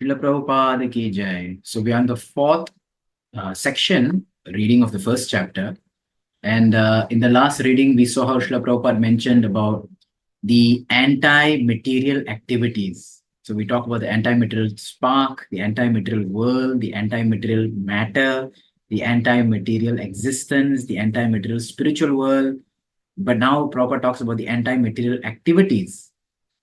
Srila Prabhupada ki jai. So we are on the fourth section, reading of the first chapter. And in the last reading, we saw how Srila Prabhupada mentioned about the anti-material activities. So we talk about the anti-material spark, the anti-material world, the anti-material matter, the anti-material existence, the anti-material spiritual world. But now Prabhupada talks about the anti-material activities.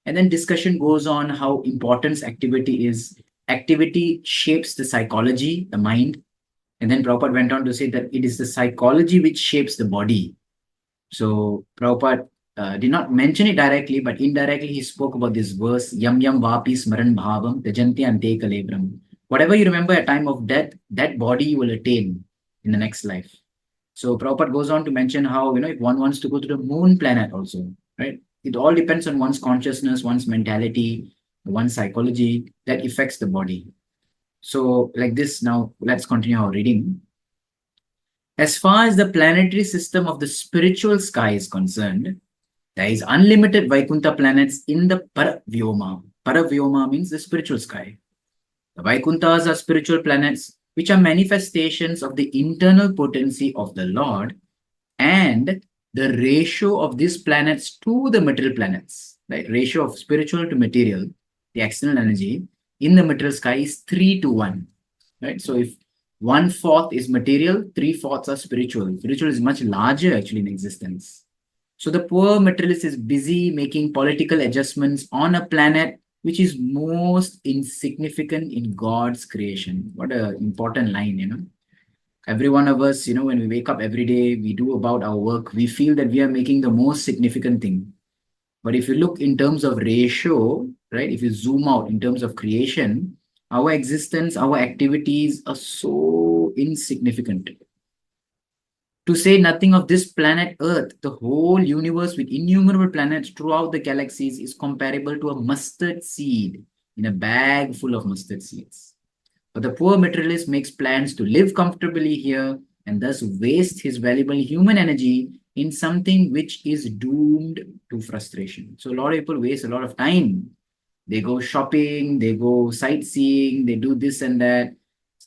And then discussion goes on how important activity is. Activity shapes the psychology, the mind. And then Prabhupada went on to say that it is the psychology which shapes the body. So Prabhupada did not mention it directly, but indirectly he spoke about this verse, Yam Yam Vapi Smaran Bhavam Tajanti Ante Kalebram. Whatever you remember at time of death, that body you will attain in the next life. So Prabhupada goes on to mention how, if one wants to go to the moon planet also, right? It all depends on one's consciousness, one's mentality, one's psychology that affects the body. So like this, now let's continue our reading. As far as the planetary system of the spiritual sky is concerned, there is unlimited Vaikuntha planets in the Paravyoma. Paravyoma means the spiritual sky. The Vaikunthas are spiritual planets which are manifestations of the internal potency of the Lord, and the ratio of these planets to the material planets, right? Ratio of spiritual to material, the external energy in the material sky is 3 to 1, right? So if 1/4 is material, 3/4 are spiritual. Spiritual is much larger actually in existence. So the poor materialist is busy making political adjustments on a planet which is most insignificant in God's creation. What an important line. Every one of us, when we wake up every day, we do about our work, we feel that we are making the most significant thing. But if you look in terms of ratio, right, if you zoom out in terms of creation, our existence, our activities are so insignificant. To say nothing of this planet Earth, the whole universe with innumerable planets throughout the galaxies is comparable to a mustard seed in a bag full of mustard seeds. But the poor materialist makes plans to live comfortably here and thus waste his valuable human energy in something which is doomed to frustration. So a lot of people waste a lot of time. They go shopping, they go sightseeing, they do this and that.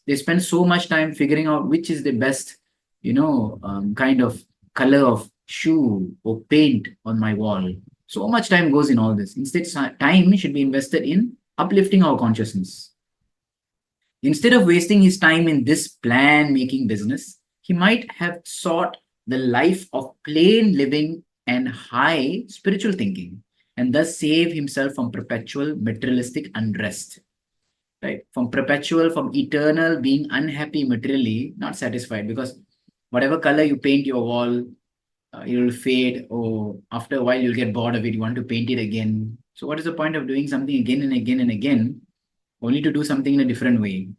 They spend so much time figuring out which is the best, kind of color of shoe or paint on my wall. So much time goes in all this. Instead, time should be invested in uplifting our consciousness. Instead of wasting his time in this plan-making business, he might have sought the life of plain living and high spiritual thinking, and thus save himself from perpetual materialistic unrest. Right? From eternal being unhappy materially, not satisfied, because whatever color you paint your wall, it will fade, or after a while you'll get bored of it, you want to paint it again. So what is the point of doing something again and again and again, only to do something in a different way?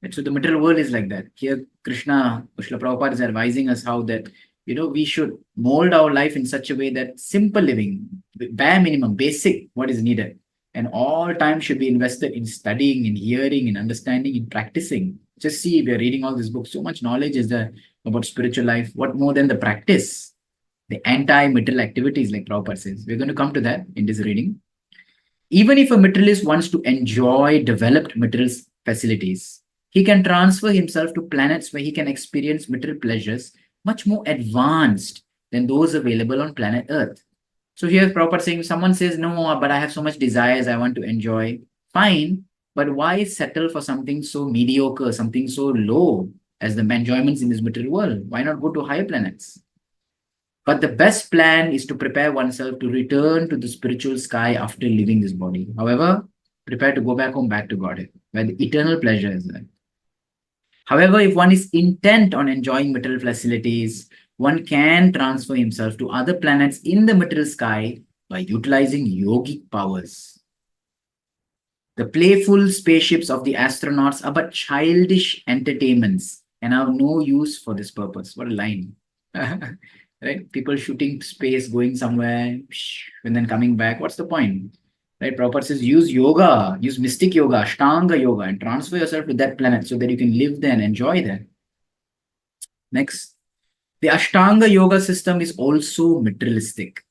And so the material world is like that. Here, Krishna, Srila Prabhupada is advising us how that, we should mold our life in such a way that simple living, bare minimum, basic, what is needed. And all time should be invested in studying, in hearing, in understanding, in practicing. Just see, we are reading all these books. So much knowledge is there about spiritual life. What more than the practice? The anti-material activities, like Prabhupada says. We're going to come to that in this reading. Even if a materialist wants to enjoy developed material facilities, he can transfer himself to planets where he can experience material pleasures much more advanced than those available on planet Earth. So here Prabhupada saying, someone says, no, but I have so much desires I want to enjoy. Fine, but why settle for something so mediocre, something so low as the enjoyments in this material world? Why not go to higher planets? But the best plan is to prepare oneself to return to the spiritual sky after leaving this body. However, prepare to go back home, back to Godhead, where the eternal pleasure is there. However, if one is intent on enjoying material facilities, one can transfer himself to other planets in the material sky by utilizing yogic powers. The playful spaceships of the astronauts are but childish entertainments and have no use for this purpose. What a line. Right? People shooting space, going somewhere, and then coming back. What's the point? Right? Prabhupada says, use yoga, use mystic yoga, ashtanga yoga, and transfer yourself to that planet so that you can live there and enjoy there. Next, the ashtanga yoga system is also materialistic.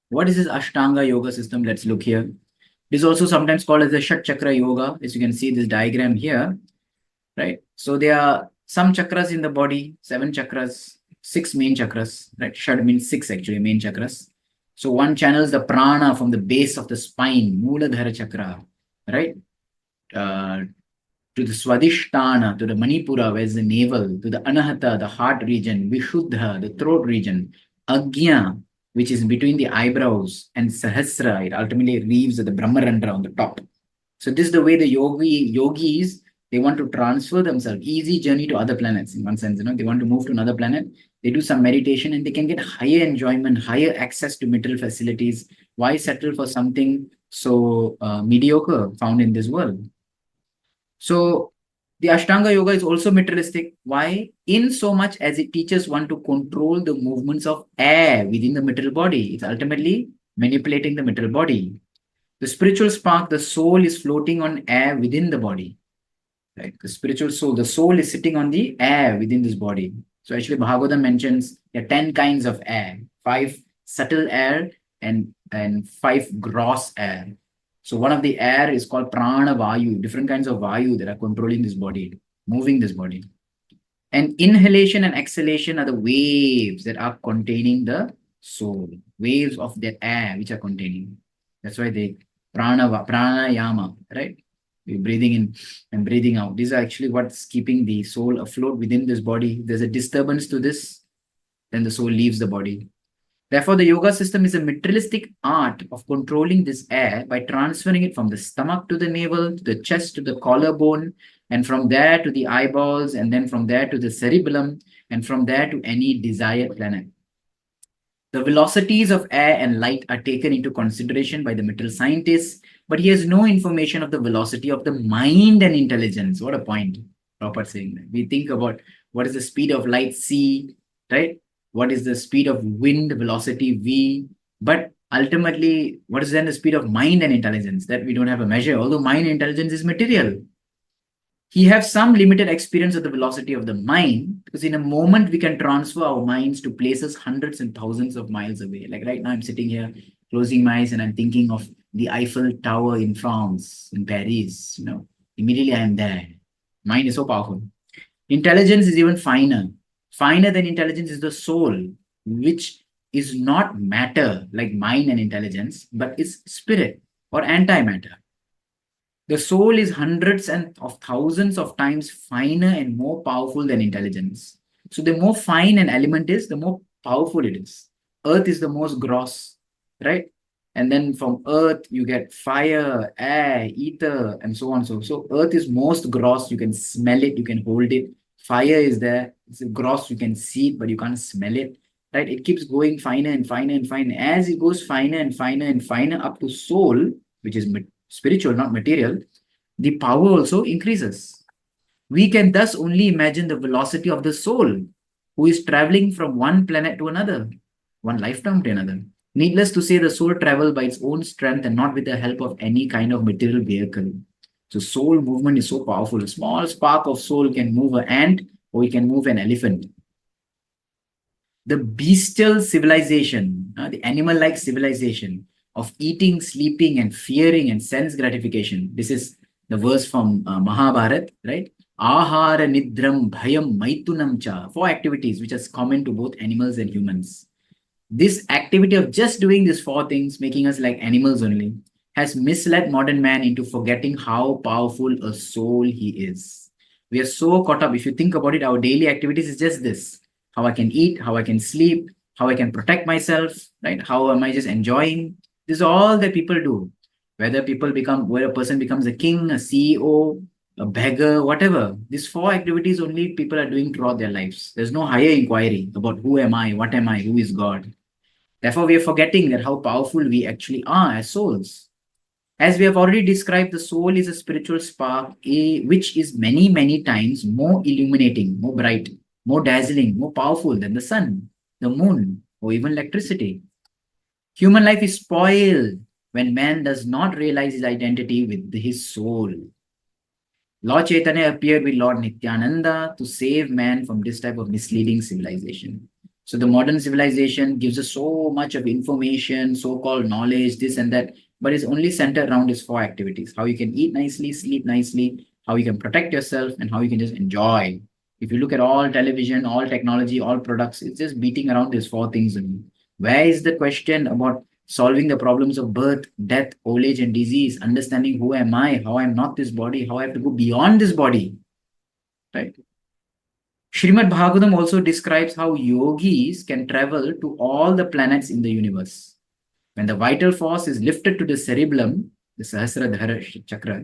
What is this ashtanga yoga system? Let's look here. It is also sometimes called as the Shat Chakra Yoga, as you can see this diagram here, right? So there are some chakras in the body, 7 chakras, 6 main chakras, right? Shat means 6 actually, main chakras. So one channels the prana from the base of the spine, Mooladhara Chakra, right? To the Swadhisthana, to the Manipura, where is the navel, to the Anahata, the heart region, Vishuddha, the throat region, Agnya, which is between the eyebrows, and Sahasra, it ultimately leaves the Brahmarandra on the top. So this is the way the yogis, they want to transfer themselves, easy journey to other planets in one sense, they want to move to another planet, they do some meditation and they can get higher enjoyment, higher access to material facilities. Why settle for something so mediocre found in this world? So the Ashtanga Yoga is also materialistic. Why? In so much as it teaches one to control the movements of air within the material body. It's ultimately manipulating the material body. The spiritual spark, the soul is floating on air within the body. Right? The spiritual soul, the soul is sitting on the air within this body. So actually Bhagavatam mentions there are 10 kinds of air, 5 subtle air and 5 gross air. So one of the air is called prana vayu, different kinds of vayu that are controlling this body, moving this body. And inhalation and exhalation are the waves that are containing the soul, waves of the air which are containing. That's why they pranayama, right? We're breathing in and breathing out. These are actually what's keeping the soul afloat within this body. If there's a disturbance to this, then the soul leaves the body. Therefore, the yoga system is a materialistic art of controlling this air by transferring it from the stomach to the navel, to the chest, to the collarbone, and from there to the eyeballs, and then from there to the cerebellum, and from there to any desired planet. The velocities of air and light are taken into consideration by the material scientists, but he has no information of the velocity of the mind and intelligence. What a point, Prabhupada saying that. We think about what is the speed of light c, right? What is the speed of wind velocity v, but ultimately, what is then the speed of mind and intelligence? That we don't have a measure, although mind and intelligence is material. He has some limited experience of the velocity of the mind, because in a moment we can transfer our minds to places hundreds and thousands of miles away. Like right now, I'm sitting here closing my eyes and I'm thinking of the Eiffel Tower in France, in Paris. Immediately I am there. Mind is so powerful. Intelligence is even finer. Finer than intelligence is the soul, which is not matter like mind and intelligence, but is spirit or antimatter. The soul is hundreds and of thousands of times finer and more powerful than intelligence. So the more fine an element is, the more powerful it is. Earth is the most gross, right? And then from earth, you get fire, air, ether, and so on. So earth is most gross. You can smell it, you can hold it. Fire is there. It's gross, you can see it, but you can't smell it, right? It keeps going finer and finer and finer. As it goes finer and finer and finer up to soul, which is spiritual, not material, the power also increases. We can thus only imagine the velocity of the soul who is traveling from one planet to another, one lifetime to another. Needless to say, the soul travels by its own strength and not with the help of any kind of material vehicle. So soul movement is so powerful. A small spark of soul can move an ant or it can move an elephant. The bestial civilization, the animal-like civilization of eating, sleeping, and fearing and sense gratification. This is the verse from Mahabharata, right? Ahara nidram bhayam maitunam cha. 4 activities which are common to both animals and humans. This activity of just doing these 4 things, making us like animals only, has misled modern man into forgetting how powerful a soul he is. We are so caught up. If you think about it, our daily activities is just this: how I can eat, how I can sleep, how I can protect myself, right? How am I just enjoying? This is all that people do. Whether a person becomes a king, a CEO, a beggar, whatever. These 4 activities only people are doing throughout their lives. There's no higher inquiry about who am I, what am I, who is God. Therefore, we are forgetting that how powerful we actually are as souls. As we have already described, the soul is a spiritual spark, which is many, many times more illuminating, more bright, more dazzling, more powerful than the sun, the moon, or even electricity. Human life is spoiled when man does not realize his identity with his soul. Lord Chaitanya appeared with Lord Nityananda to save man from this type of misleading civilization. So the modern civilization gives us so much of information, so-called knowledge, this and that, but it's only centered around these four activities: how you can eat nicely, sleep nicely, how you can protect yourself, and how you can just enjoy. If you look at all television, all technology, all products, it's just beating around these four things only. Where is the question about solving the problems of birth, death, old age, and disease, understanding who am I, how I'm not this body, how I have to go beyond this body, right? Srimad Bhagavatam also describes how yogis can travel to all the planets in the universe. When the vital force is lifted to the cerebellum, the Sahasradhara chakra,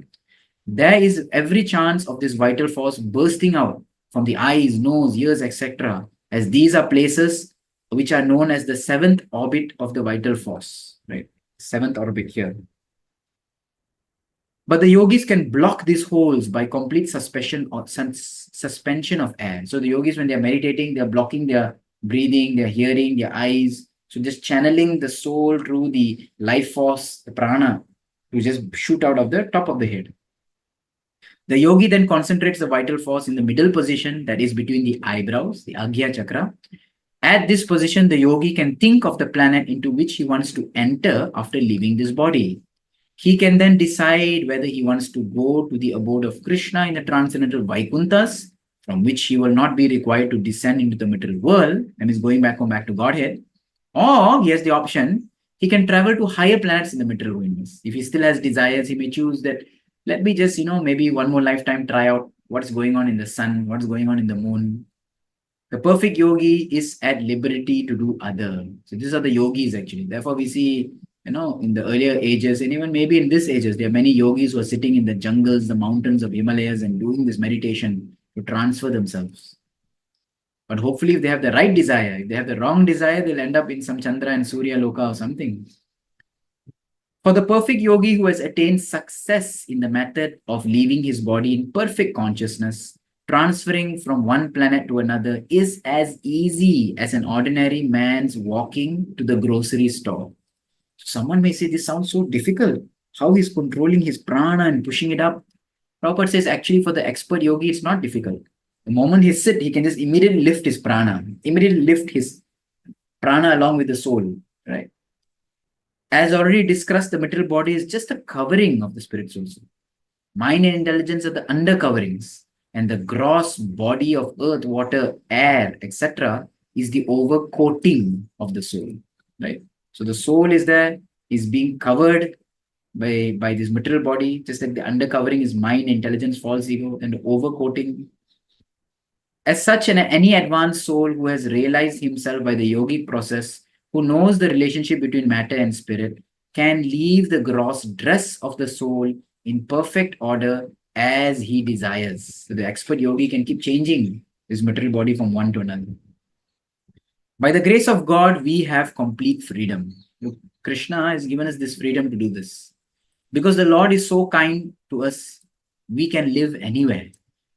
there is every chance of this vital force bursting out from the eyes, nose, ears, etc., as these are places which are known as the seventh orbit of the vital force, right? Seventh orbit here. But the yogis can block these holes by complete suspension of air. So the yogis, when they're meditating, they're blocking their breathing, their hearing, their eyes. So just channeling the soul through the life force, the prana, to just shoot out of the top of the head. The yogi then concentrates the vital force in the middle position, that is between the eyebrows, the Agya chakra. At this position, the yogi can think of the planet into which he wants to enter after leaving this body. He can then decide whether he wants to go to the abode of Krishna in the transcendental Vaikunthas, from which he will not be required to descend into the material world and is going back home, back to Godhead. Or he has the option, he can travel to higher planets in the material universe. If he still has desires, he may choose that, let me just, maybe one more lifetime try out what's going on in the sun, what's going on in the moon. The perfect yogi is at liberty to do other. So these are the yogis actually. Therefore, we see, in the earlier ages, and even maybe in this ages, there are many yogis who are sitting in the jungles, the mountains of Himalayas and doing this meditation to transfer themselves. But hopefully, if they have the right desire, if they have the wrong desire, they'll end up in some Chandra and Surya Loka or something. For the perfect yogi who has attained success in the method of leaving his body in perfect consciousness, transferring from one planet to another is as easy as an ordinary man's walking to the grocery store. Someone may say, this sounds so difficult. How he's controlling his prana and pushing it up. Prabhupada says, actually, for the expert yogi, it's not difficult. The moment he sits, he can just immediately lift his prana, immediately lift his prana along with the soul, right? As already discussed, the material body is just a covering of the spiritual soul. Mind and intelligence are the undercoverings, and the gross body of earth, water, air, etc., is the overcoating of the soul, right? So the soul is there, is being covered by this material body, just like the undercovering is mind, intelligence, false ego, and the overcoating. As such, any advanced soul who has realized himself by the yogic process, who knows the relationship between matter and spirit, can leave the gross dress of the soul in perfect order as he desires. So the expert yogi can keep changing his material body from one to another. By the grace of God, we have complete freedom. Look, Krishna has given us this freedom to do this. Because the Lord is so kind to us, we can live anywhere,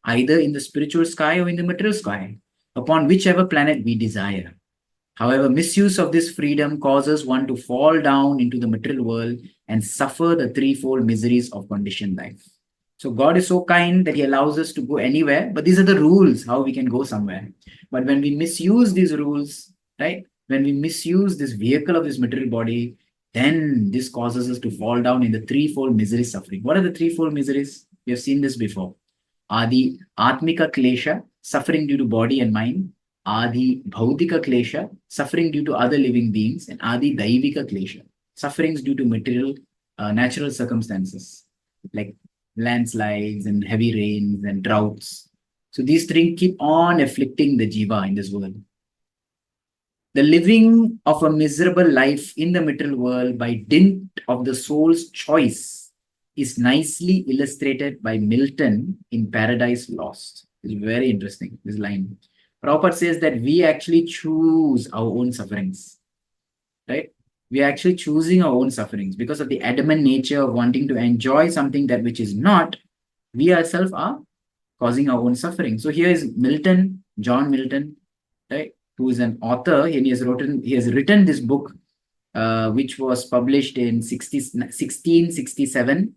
either in the spiritual sky or in the material sky, upon whichever planet we desire. However, misuse of this freedom causes one to fall down into the material world and suffer the threefold miseries of conditioned life. So God is so kind that he allows us to go anywhere, but these are the rules, how we can go somewhere. But when we misuse these rules, right? When we misuse this vehicle of this material body, then this causes us to fall down in the threefold misery suffering. What are the threefold miseries? We have seen this before. Adi Atmika Klesha, suffering due to body and mind. Adi Bhautika Klesha, suffering due to other living beings. And Adi Daivika Klesha, sufferings due to material, natural circumstances, like landslides and heavy rains and droughts. So these three keep on afflicting the jiva in this world. The living of a miserable life in the material world by dint of the soul's choice is nicely illustrated by Milton in Paradise Lost. It's very interesting, this line. Prabhupada says that we actually choose our own sufferings, right? We are actually choosing our own sufferings because of the adamant nature of wanting to enjoy something that which is not. We ourselves are causing our own suffering. So here is Milton, John Milton, right? Who is an author, and he has written this book, which was published in 1667,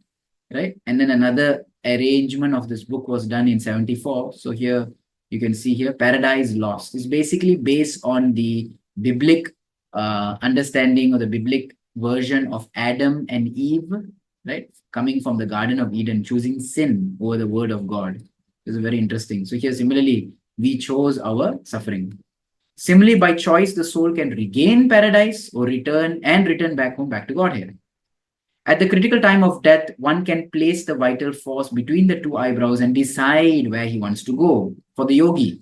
right? And then another arrangement of this book was done in 74. So here You can see here, paradise lost. It's basically based on the biblic understanding or the biblic version of Adam and Eve, right? Coming from the Garden of Eden, choosing sin over the word of God. This is very interesting. So here, similarly, we chose our suffering. Similarly, by choice, the soul can regain paradise or return back home, back to Godhead. At the critical time of death, one can place the vital force between the two eyebrows and decide where he wants to go. For the yogi,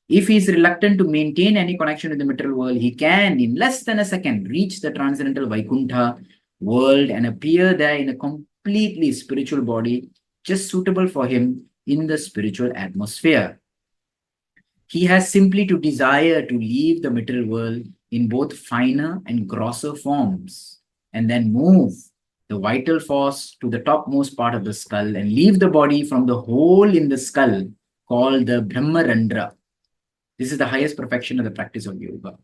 if he is reluctant to maintain any connection with the material world, he can, in less than a second, reach the transcendental Vaikuntha world and appear there in a completely spiritual body, just suitable for him in the spiritual atmosphere. He has simply to desire to leave the material world in both finer and grosser forms, and then move the vital force to the topmost part of the skull and leave the body from the hole in the skull called the Brahmarandra. This is the highest perfection of the practice of yoga.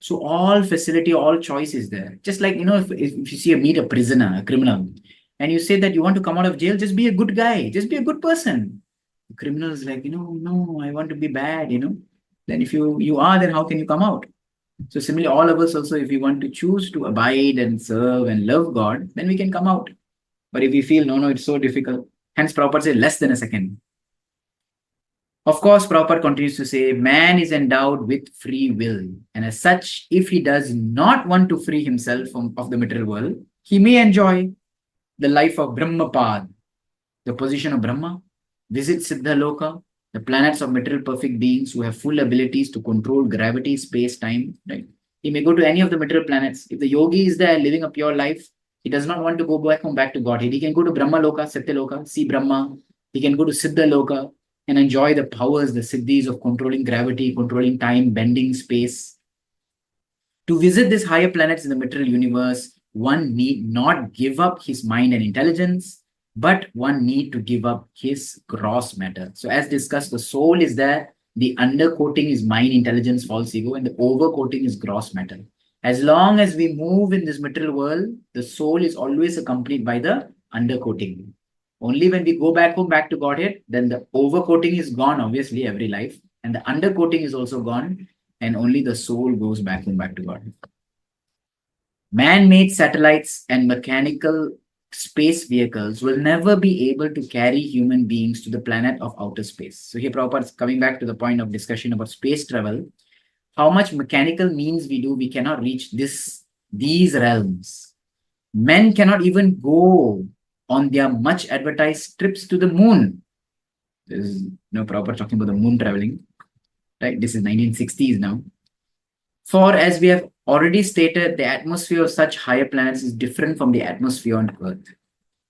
So all facility, all choice is there. Just like, if you meet a prisoner, a criminal, and you say that you want to come out of jail, just be a good guy, just be a good person. The criminal is like, no, I want to be bad, Then if you are, then how can you come out? So similarly, all of us also, if we want to choose to abide and serve and love God, then we can come out. But if we feel, no, it's so difficult, hence Prabhupada says less than a second. Of course, Prabhupada continues to say, man is endowed with free will. And as such, if he does not want to free himself of the material world, he may enjoy the life of Brahmapad, the position of Brahma, visit Siddha Loka, the planets of material perfect beings who have full abilities to control gravity, space, time, right? He may go to any of the material planets. If the yogi is there living a pure life, he does not want to go back to Godhead. He can go to Brahma Loka, Satya Loka, see Brahma. He can go to Siddha Loka and enjoy the powers, the siddhis of controlling gravity, controlling time, bending space. To visit these higher planets in the material universe, one need not give up his mind and intelligence, but one need to give up his gross matter. So as discussed, the soul is there, the undercoating is mind, intelligence, false ego, and the overcoating is gross matter. As long as we move in this material world, the soul is always accompanied by the undercoating. Only when we go back home, back to Godhead, then the overcoating is gone, obviously, every life, and the undercoating is also gone, and only the soul goes back home, back to Godhead. Man-made satellites and mechanical space vehicles will never be able to carry human beings to the planet of outer space. So here Prabhupada is coming back to the point of discussion about space travel. How much mechanical means we do, we cannot reach these realms. Men cannot even go on their much advertised trips to the moon. This is Prabhupada talking about the moon traveling, right? This is 1960s now. For as we have already stated, the atmosphere of such higher planets is different from the atmosphere on Earth.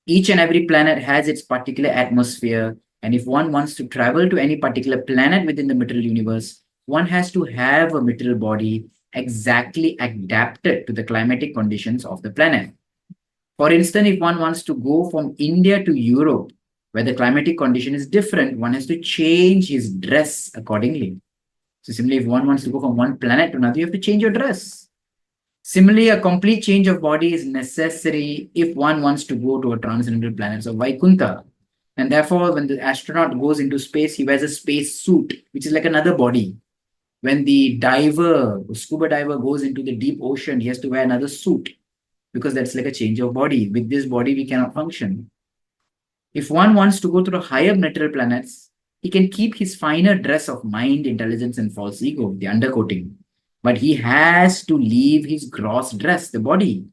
Each and every planet has its particular atmosphere, and if one wants to travel to any particular planet within the material universe, one has to have a material body exactly adapted to the climatic conditions of the planet. For instance, if one wants to go from India to Europe, where the climatic condition is different, one has to change his dress accordingly. So similarly, if one wants to go from one planet to another, you have to change your dress. Similarly, a complete change of body is necessary if one wants to go to a transcendental planet of Vaikuntha. And therefore, when the astronaut goes into space, he wears a space suit, which is like another body. When the scuba diver goes into the deep ocean, he has to wear another suit because that's like a change of body. With this body, we cannot function. If one wants to go to the higher material planets, he can keep his finer dress of mind, intelligence, and false ego, the undercoating. But he has to leave his gross dress, the body,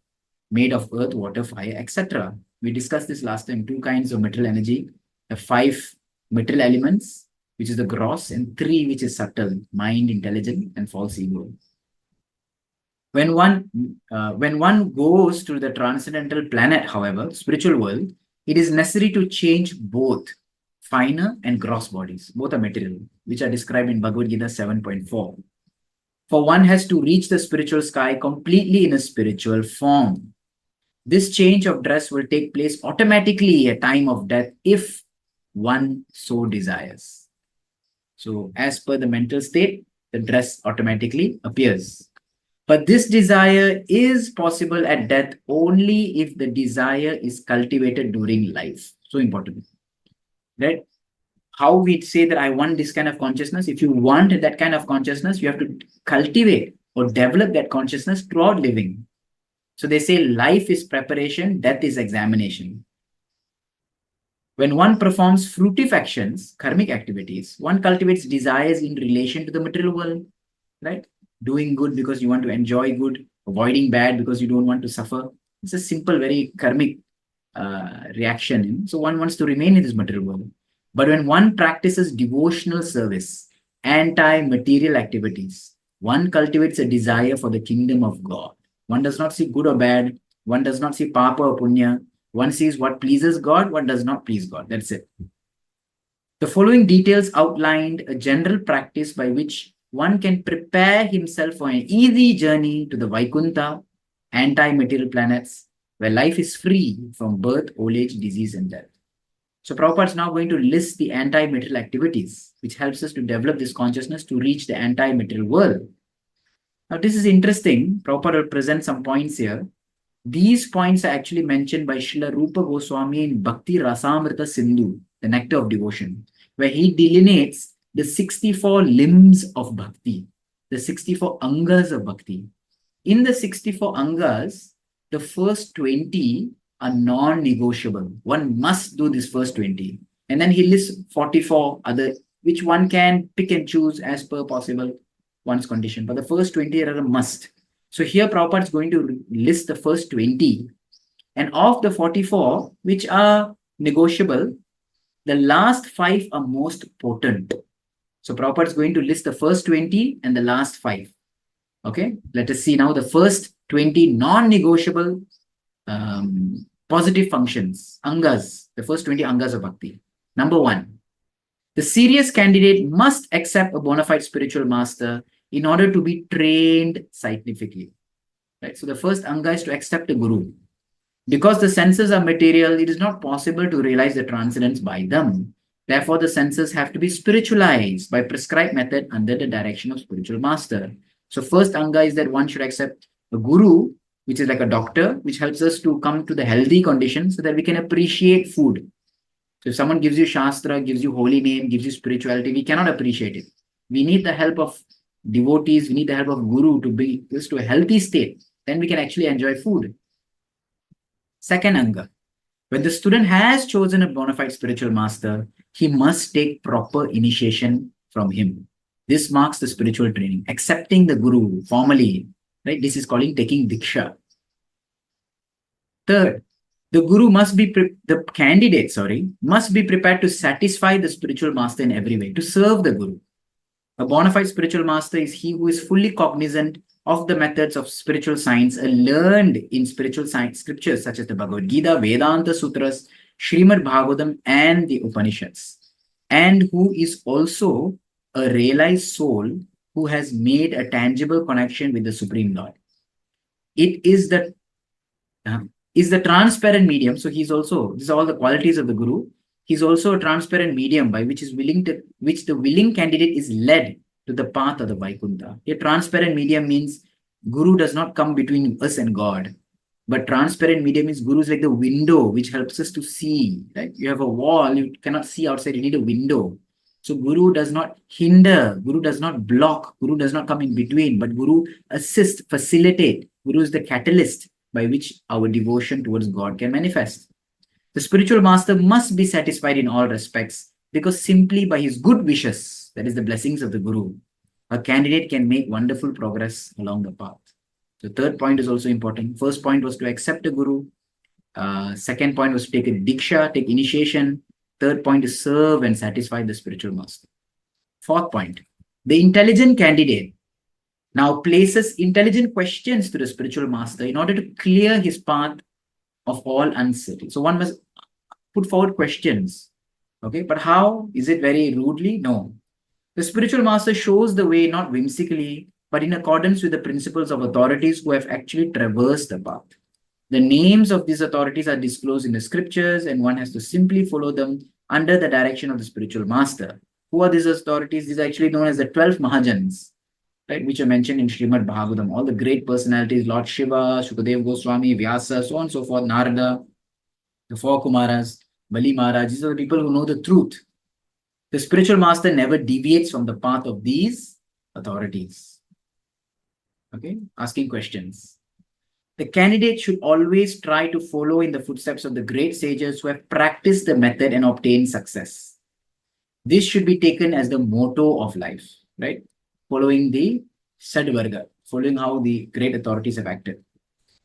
made of earth, water, fire, etc. We discussed this last time, 2 kinds of material energy, the 5 material elements, which is the gross, and 3, which is subtle, mind, intelligence, and false ego. When one goes to the transcendental planet, however, spiritual world, it is necessary to change both finer and gross bodies. Both are material, which are described in Bhagavad Gita 7.4. For one has to reach the spiritual sky completely in a spiritual form. This change of dress will take place automatically at time of death if one so desires. So as per the mental state, the dress automatically appears. But this desire is possible at death only if the desire is cultivated during life. So important, right? how we say that I want this kind of consciousness. If you want that kind of consciousness, you have to cultivate or develop that consciousness throughout living. So they say life is preparation, death is examination. When one performs fruitive actions, karmic activities, one cultivates desires in relation to the material world, right? Doing good because you want to enjoy good, avoiding bad because you don't want to suffer. It's a simple, very karmic reaction. So one wants to remain in this material world. But when one practices devotional service, anti-material activities, one cultivates a desire for the kingdom of God. One does not see good or bad. One does not see papa or punya. One sees what pleases God, what does not please God. That's it. The following details outlined a general practice by which one can prepare himself for an easy journey to the Vaikuntha, anti-material planets, where life is free from birth, old age, disease, and death. So Prabhupada is now going to list the anti-material activities, which helps us to develop this consciousness to reach the anti-material world. Now, this is interesting. Prabhupada will present some points here. These points are actually mentioned by Srila Rupa Goswami in Bhakti Rasamrita Sindhu, the Nectar of Devotion, where he delineates the 64 limbs of Bhakti, the 64 angas of Bhakti. In the 64 angas, the first 20 are non-negotiable. One must do this first 20. And then he lists 44 other, which one can pick and choose as per possible one's condition. But the first 20 are a must. So here Prabhupada is going to list the first 20. And of the 44, which are negotiable, the last 5 are most potent. So Prabhupada is going to list the first 20 and the last 5. Okay, let us see now the first 20 non-negotiable positive functions, angas, the first 20 angas of bhakti. Number 1, the serious candidate must accept a bona fide spiritual master in order to be trained scientifically. Right? So the first anga is to accept a guru. Because the senses are material, it is not possible to realize the transcendence by them. Therefore, the senses have to be spiritualized by prescribed method under the direction of spiritual master. So first anga is that one should accept a guru, which is like a doctor, which helps us to come to the healthy condition so that we can appreciate food. So if someone gives you Shastra, gives you holy name, gives you spirituality, we cannot appreciate it. We need the help of devotees, we need the help of guru to bring us to a healthy state. Then we can actually enjoy food. Second anga, when the student has chosen a bona fide spiritual master, he must take proper initiation from him. This marks the spiritual training, accepting the guru formally. Right? This is calling taking diksha. Third, the guru must be, the candidate, must be prepared to satisfy the spiritual master in every way, to serve the guru. A bona fide spiritual master is he who is fully cognizant of the methods of spiritual science and learned in spiritual science scriptures such as the Bhagavad Gita, Vedanta Sutras, Srimad Bhagavatam, and the Upanishads, and who is also a realized soul who has made a tangible connection with the Supreme Lord. It is the transparent medium. So he's also, these are all the qualities of the Guru. He's also a transparent medium by which the willing candidate is led to the path of the Vaikuntha. A transparent medium means Guru does not come between us and God. But transparent medium means Guru is like the window which helps us to see. Right? You have a wall, you cannot see outside, you need a window. So Guru does not hinder, Guru does not block, Guru does not come in between, but Guru assists, facilitate. Guru is the catalyst by which our devotion towards God can manifest. The spiritual master must be satisfied in all respects because simply by his good wishes, that is the blessings of the Guru, a candidate can make wonderful progress along the path. The third point is also important. First point was to accept a Guru. Second point was to take a diksha, take initiation. Third point is serve and satisfy the spiritual master. Fourth point, the intelligent candidate now places intelligent questions to the spiritual master in order to clear his path of all uncertainty. So one must put forward questions. Okay, but how? Is it very rudely? No. The spiritual master shows the way not whimsically, but in accordance with the principles of authorities who have actually traversed the path. The names of these authorities are disclosed in the scriptures, and one has to simply follow them under the direction of the spiritual master. Who are these authorities? These are actually known as the 12 Mahajans, right, which are mentioned in Srimad Bhagavatam. All the great personalities, Lord Shiva, Shukadev Goswami, Vyasa, so on and so forth, Narada, the four Kumaras, Bali Maharaj. These are the people who know the truth. The spiritual master never deviates from the path of these authorities. Okay, asking questions. The candidate should always try to follow in the footsteps of the great sages who have practiced the method and obtained success. This should be taken as the motto of life, right? Following the Sadvarga, following how the great authorities have acted.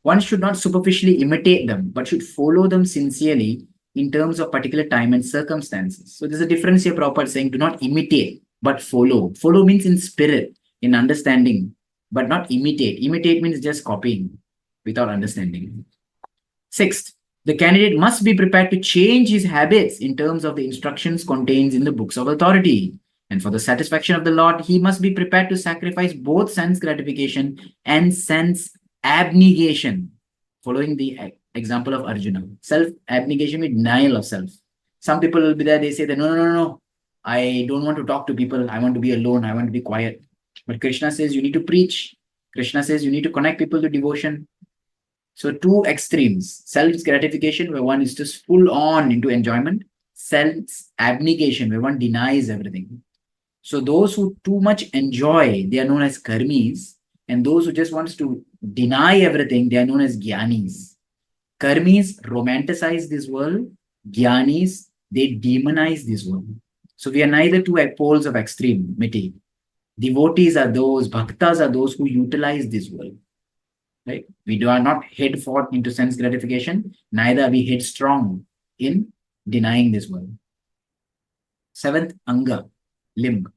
One should not superficially imitate them, but should follow them sincerely in terms of particular time and circumstances. So there's a difference here, Prabhupada saying, do not imitate, but follow. Follow means in spirit, in understanding, but not imitate. Imitate means just copying without understanding. Sixth, the candidate must be prepared to change his habits in terms of the instructions contained in the books of authority. And for the satisfaction of the Lord, he must be prepared to sacrifice both sense gratification and sense abnegation, following the example of Arjuna. Self-abnegation means denial of self. Some people will be there, they say that, no, I don't want to talk to people. I want to be alone. I want to be quiet. But Krishna says you need to preach. Krishna says you need to connect people to devotion. So two extremes, self-gratification, where one is just full on into enjoyment, self-abnegation, where one denies everything. So those who too much enjoy, they are known as karmis, and those who just wants to deny everything, they are known as jnanis. Karmis romanticize this world, jnanis, they demonize this world. So we are neither two poles of extremity. Devotees are those, bhaktas are those who utilize this world. Right? We are not head forth into sense gratification, neither are we headstrong in denying this world. Seventh, anga, limb.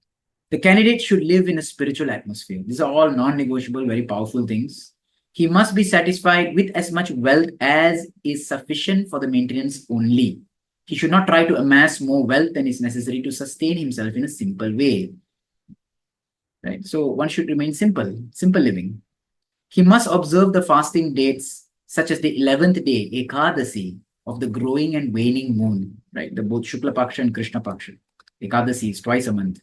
The candidate should live in a spiritual atmosphere. These are all non-negotiable, very powerful things. He must be satisfied with as much wealth as is sufficient for the maintenance only. He should not try to amass more wealth than is necessary to sustain himself in a simple way. Right? So one should remain simple living. He must observe the fasting dates, such as the 11th day, Ekadasi, of the growing and waning moon, right? The both Shukla Paksha and Krishna Paksha. Ekadasi is twice a month.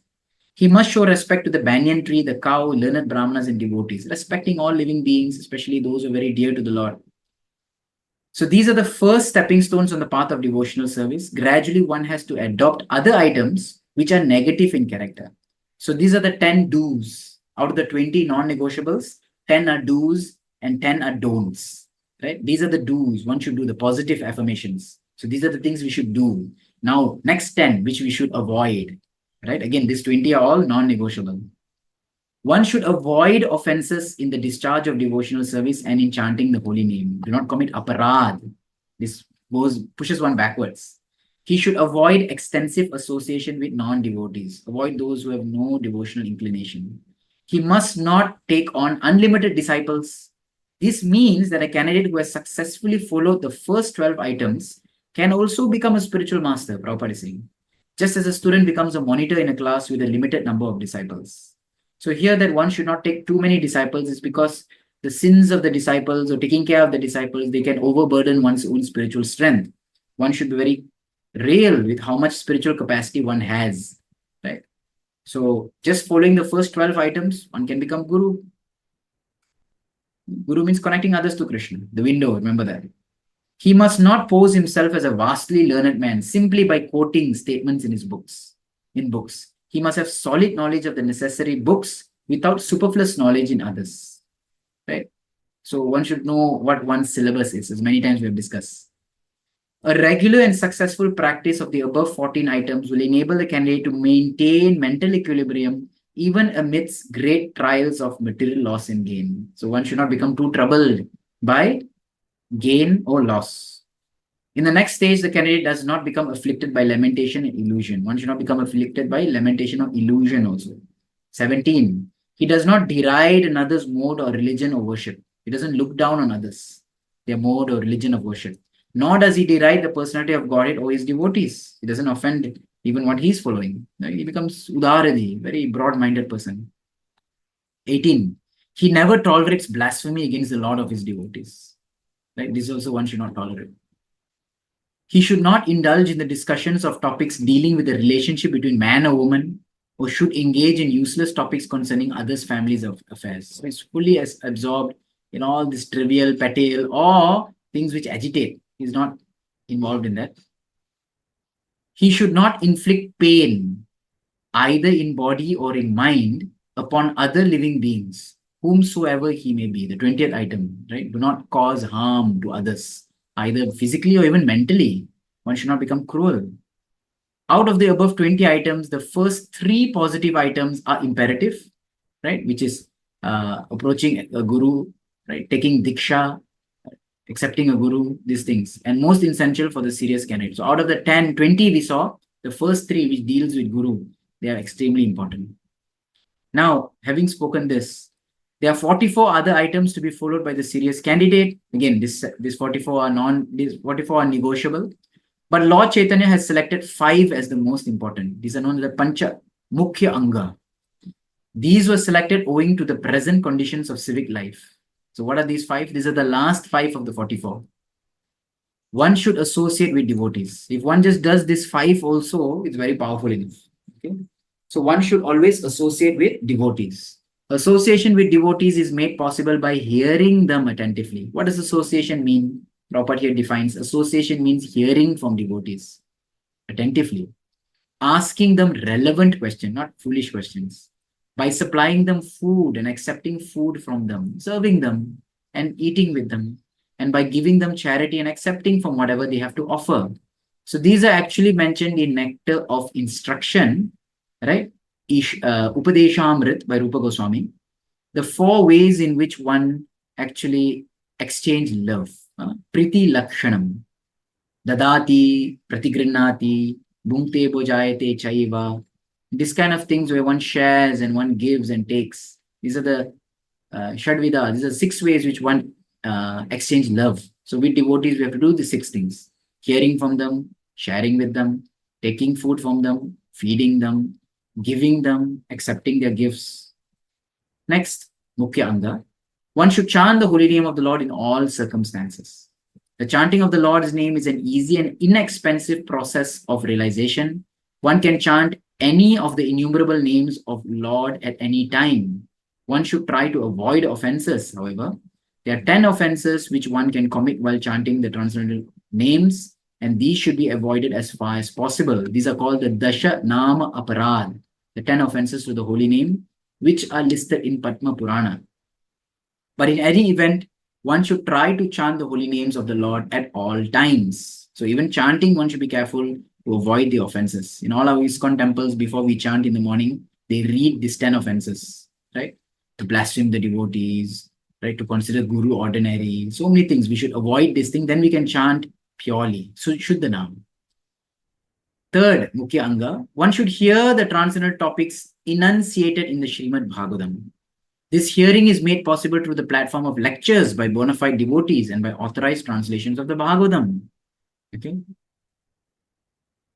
He must show respect to the banyan tree, the cow, learned brahmanas, and devotees, respecting all living beings, especially those who are very dear to the Lord. So these are the first stepping stones on the path of devotional service. Gradually, one has to adopt other items which are negative in character. So these are the 10 do's. Out of the 20 non-negotiables, 10 are do's and 10 are don'ts, right? These are the do's. One should do the positive affirmations. So these are the things we should do. Now, next 10, which we should avoid, right? Again, these 20 are all non-negotiable. One should avoid offenses in the discharge of devotional service and in chanting the holy name. Do not commit aparad. This pushes one backwards. He should avoid extensive association with non-devotees. Avoid those who have no devotional inclination. He must not take on unlimited disciples. This means that a candidate who has successfully followed the first 12 items can also become a spiritual master, Prabhupada is saying. Just as a student becomes a monitor in a class with a limited number of disciples. So here that one should not take too many disciples is because the sins of the disciples or taking care of the disciples, they can overburden one's own spiritual strength. One should be very real with how much spiritual capacity one has, right? So just following the first 12 items, one can become Guru. Guru means connecting others to Krishna, the window, remember that. He must not pose himself as a vastly learned man simply by quoting statements in his books. He must have solid knowledge of the necessary books without superfluous knowledge in others, right? So one should know what one's syllabus is, as many times we have discussed. A regular and successful practice of the above 14 items will enable the candidate to maintain mental equilibrium even amidst great trials of material loss and gain. So one should not become too troubled by gain or loss. In the next stage, the candidate does not become afflicted by lamentation and illusion. One should not become afflicted by lamentation or illusion also. 17. He does not deride another's mode or religion or worship. He doesn't look down on others, their mode or religion of worship. Nor does he deride the personality of Godhead or his devotees. He doesn't offend even what he's following. He becomes Udaradi, very broad-minded person. 18. He never tolerates blasphemy against the Lord of his devotees. Right? This also one should not tolerate. He should not indulge in the discussions of topics dealing with the relationship between man or woman, or should engage in useless topics concerning others' families' affairs. So he's fully absorbed in all this trivial, petty, or things which agitate. He's not involved in that. He should not inflict pain either in body or in mind, upon other living beings, whomsoever he may be. The 20th item, right? Do not cause harm to others, either physically or even mentally. One should not become cruel. Out of the above 20 items, the first 3 positive items are imperative, right? Which is approaching a guru, right? Taking diksha, accepting a guru, these things, and most essential for the serious candidate. So out of the 10, 20 we saw, the first 3 which deals with guru, they are extremely important. Now, having spoken this, there are 44 other items to be followed by the serious candidate. Again, this 44 are negotiable. But Lord Chaitanya has selected 5 as the most important. These are known as the Pancha Mukhya Anga. These were selected owing to the present conditions of civic life. So what are these 5? These are the last 5 of the 44. One should associate with devotees. If one just does this 5 also, it's very powerful enough. Okay. So one should always associate with devotees. Association with devotees is made possible by hearing them attentively. What does association mean? Prabhupada here defines association means hearing from devotees attentively, asking them relevant questions, not foolish questions, by supplying them food and accepting food from them, serving them and eating with them, and by giving them charity and accepting from whatever they have to offer. So these are actually mentioned in Nectar of Instruction, right? Upadeshamrit by Rupa Goswami. The 4 ways in which one actually exchange love. Priti Lakshanam, Dadati, Pratigrinnati, Bhungte Bojayate Chaiva. This kind of things where one shares and one gives and takes. These are the Shadvida. These are 6 ways which one exchange love. So with devotees, we have to do the 6 things. Hearing from them, sharing with them, taking food from them, feeding them, giving them, accepting their gifts. Next, Mukhya Anga. One should chant the holy name of the Lord in all circumstances. The chanting of the Lord's name is an easy and inexpensive process of realization. One can chant any of the innumerable names of Lord at any time. One should try to avoid offenses, however. There are 10 offenses which one can commit while chanting the transcendental names, and these should be avoided as far as possible. These are called the Dasha Nama Aparad, the 10 offenses to the holy name, which are listed in Padma Purana. But in any event, one should try to chant the holy names of the Lord at all times. So even chanting, one should be careful to avoid the offenses. In all our ISKCON temples, before we chant in the morning, they read these 10 offenses, right? To blaspheme the devotees, right? To consider Guru ordinary. So many things. We should avoid this thing. Then we can chant purely. So Shuddhanam. Third, Mukhya Anga. One should hear the transcendental topics enunciated in the Srimad Bhagavatam. This hearing is made possible through the platform of lectures by bona fide devotees and by authorized translations of the Bhagavatam. Okay.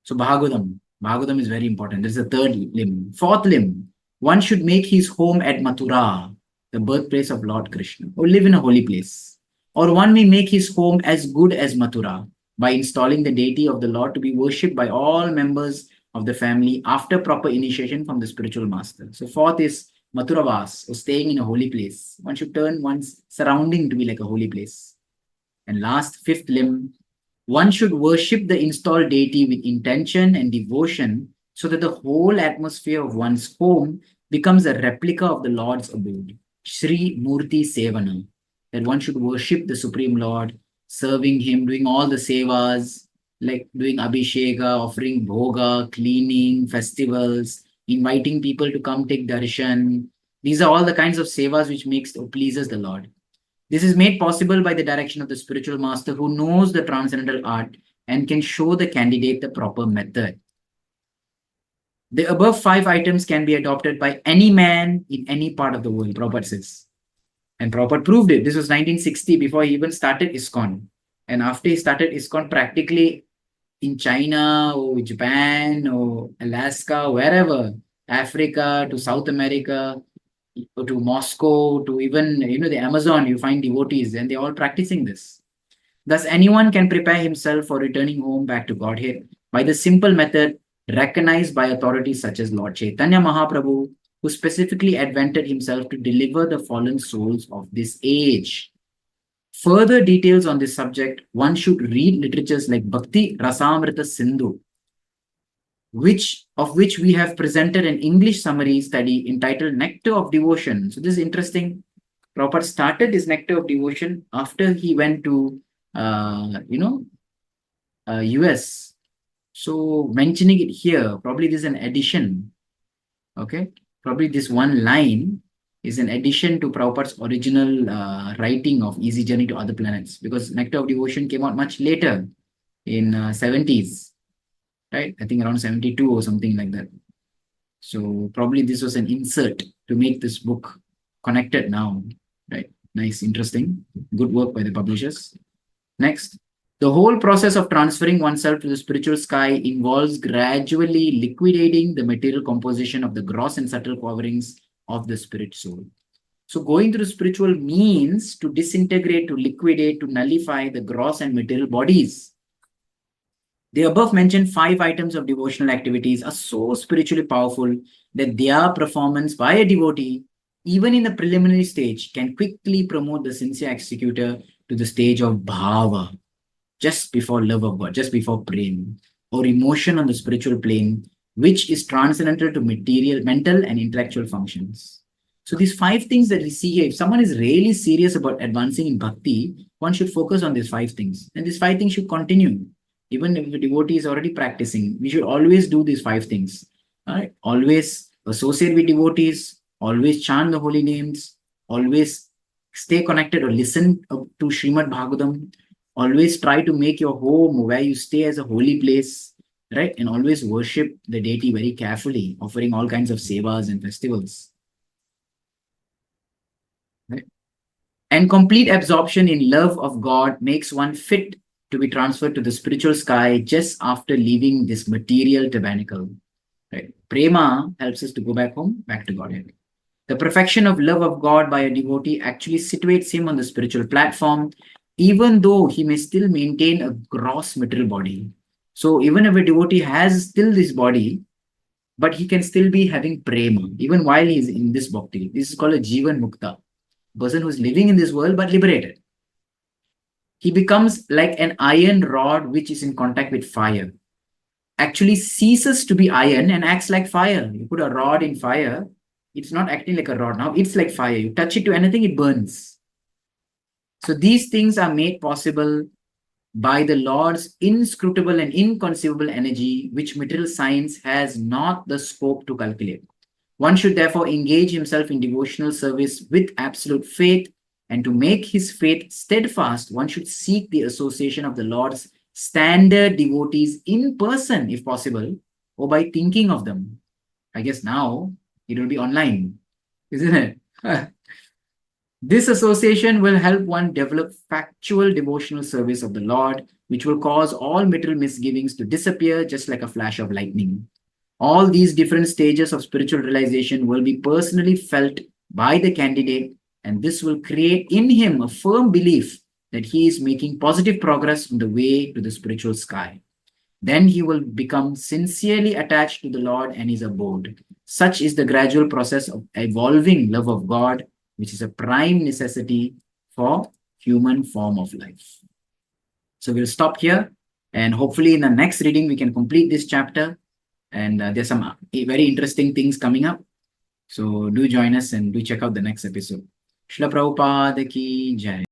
So Bhagavatam is very important. This is the 3rd limb. 4th limb. One should make his home at Mathura, the birthplace of Lord Krishna, or live in a holy place. Or one may make his home as good as Mathura by installing the deity of the Lord to be worshipped by all members of the family after proper initiation from the spiritual master. So 4th is Mathuravas, or staying in a holy place. One should turn one's surrounding to be like a holy place. And last, 5th limb, one should worship the installed deity with intention and devotion so that the whole atmosphere of one's home becomes a replica of the Lord's abode. Shri Murti Sevana, that one should worship the Supreme Lord, serving him, doing all the sevas, like doing abhisheka, offering bhoga, cleaning, festivals, inviting people to come take darshan. These are all the kinds of sevas which makes or pleases the Lord. This is made possible by the direction of the spiritual master who knows the transcendental art and can show the candidate the proper method. The above 5 items can be adopted by any man in any part of the world, Prabhupada says. And Prabhupada proved it. This was 1960, before he even started ISKCON. And after he started ISKCON, practically in China or Japan or Alaska, wherever, Africa to South America, to Moscow, to even the Amazon, you find devotees and they're all practicing this. Thus, anyone can prepare himself for returning home back to Godhead by the simple method recognized by authorities such as Lord Chaitanya Mahaprabhu, who specifically advented himself to deliver the fallen souls of this age. Further details on this subject, one should read literatures like Bhakti Rasamrita Sindhu, which we have presented an English summary study entitled Nectar of Devotion. So this is interesting. Prabhupada started his Nectar of Devotion after he went to, US. So mentioning it here, probably this is an addition. Okay, probably this one line is an addition to Prabhupada's original writing of Easy Journey to Other Planets, because Nectar of Devotion came out much later in 70s, right? I think around 72 or something like that. So probably this was an insert to make this book connected now, right? Nice, interesting, good work by the publishers. Next, the whole process of transferring oneself to the spiritual sky involves gradually liquidating the material composition of the gross and subtle coverings of the spirit soul. So going through spiritual means to disintegrate, to liquidate, to nullify the gross and material bodies. The above mentioned 5 items of devotional activities are so spiritually powerful that their performance by a devotee, even in the preliminary stage, can quickly promote the sincere executor to the stage of bhava, just before love of God, just before prema, or emotion on the spiritual plane, which is transcendental to material, mental, and intellectual functions. So these 5 things that we see here, if someone is really serious about advancing in bhakti, one should focus on these 5 things. And these 5 things should continue. Even if the devotee is already practicing, we should always do these 5 things. All right? Always associate with devotees, always chant the holy names, always stay connected or listen to Srimad Bhagavatam, always try to make your home where you stay as a holy place, right? And always worship the deity very carefully, offering all kinds of sevas and festivals. Right? And complete absorption in love of God makes one fit to be transferred to the spiritual sky just after leaving this material tabernacle. Right? Prema helps us to go back home, back to Godhead. The perfection of love of God by a devotee actually situates him on the spiritual platform, even though he may still maintain a gross material body. So even if a devotee has still this body, but he can still be having prema, even while he's in this bhakti. This is called a jivan mukta, person who's living in this world but liberated. He becomes like an iron rod which is in contact with fire. Actually ceases to be iron and acts like fire. You put a rod in fire, it's not acting like a rod now, it's like fire. You touch it to anything, it burns. So these things are made possible by the Lord's inscrutable and inconceivable energy, which material science has not the scope to calculate. One should therefore engage himself in devotional service with absolute faith, and to make his faith steadfast, one should seek the association of the Lord's standard devotees in person, if possible, or by thinking of them. I guess now it will be online, isn't it? This association will help one develop factual devotional service of the Lord, which will cause all material misgivings to disappear just like a flash of lightning. All these different stages of spiritual realization will be personally felt by the candidate, and this will create in him a firm belief that he is making positive progress on the way to the spiritual sky. Then he will become sincerely attached to the Lord and his abode. Such is the gradual process of evolving love of God, which is a prime necessity for human form of life. So we'll stop here, and hopefully in the next reading we can complete this chapter, and there's some very interesting things coming up. So do join us and do check out the next episode. Srila Prabhupada ki Jai.